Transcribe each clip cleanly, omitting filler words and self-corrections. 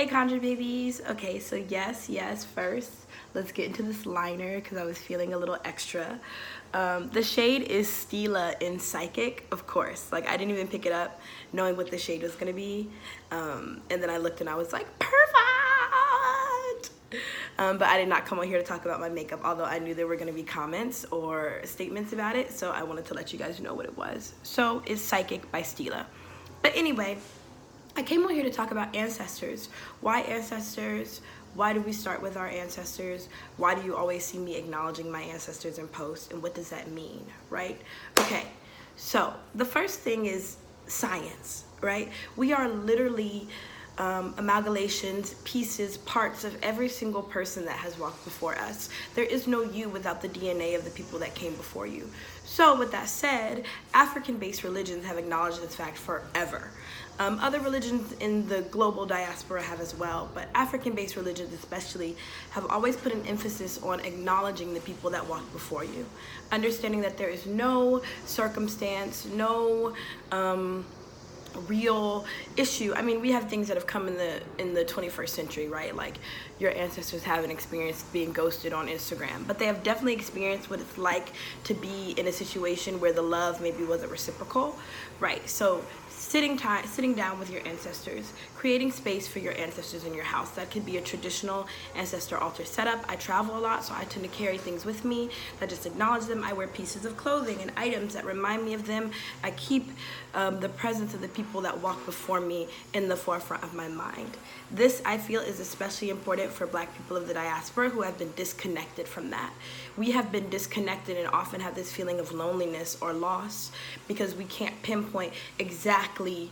Hey Conjure babies. Okay, so yes, first let's get into this liner because I was feeling a little extra. The shade is Stila in Psychic, of course. Like I didn't even pick it up knowing what the shade was gonna be. And then I looked and I was like, perfect! But I did not come on here to talk about my makeup, although I knew there were gonna be comments or statements about it, so I wanted to let you guys know what it was. So it's Psychic by Stila. But anyway, I came on here to talk about ancestors. Why ancestors? Why do we start with our ancestors? Why do you always see me acknowledging my ancestors in posts? And what does that mean, right? Okay, so the first thing is science, right? We are literally amalgamations, pieces, parts of every single person that has walked before us. There is no you without the DNA of the people that came before you. So with that said, African-based religions have acknowledged this fact forever. Other religions in the global diaspora have as well, but African-based religions especially have always put an emphasis on acknowledging the people that walked before you. Understanding that there is no circumstance, no real issue. I mean, we have things that have come in the 21st century, right? Like your ancestors haven't experienced being ghosted on Instagram, but they have definitely experienced what it's like to be in a situation where the love maybe wasn't reciprocal, right? So sitting down with your ancestors, creating space for your ancestors in your house. That could be a traditional ancestor altar setup. I travel a lot, so I tend to carry things with me that just acknowledge them. I wear pieces of clothing and items that remind me of them. I keep the presence of the people that walk before me in the forefront of my mind. This, I feel, is especially important for Black people of the diaspora who have been disconnected from that. We have been disconnected and often have this feeling of loneliness or loss because we can't pinpoint exactly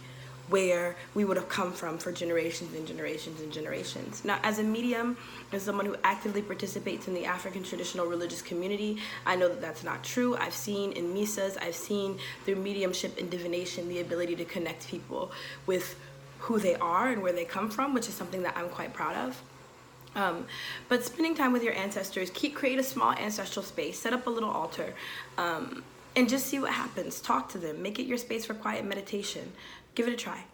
where we would have come from for generations and generations and generations. Now, as a medium and someone who actively participates in the African traditional religious community, I know that that's not true. I've seen in misas, I've seen through mediumship and divination the ability to connect people with who they are and where they come from, which is something that I'm quite proud of. But spending time with your ancestors, create a small ancestral space, set up a little altar, and just see what happens. Talk to them. Make it your space for quiet meditation. Give it a try.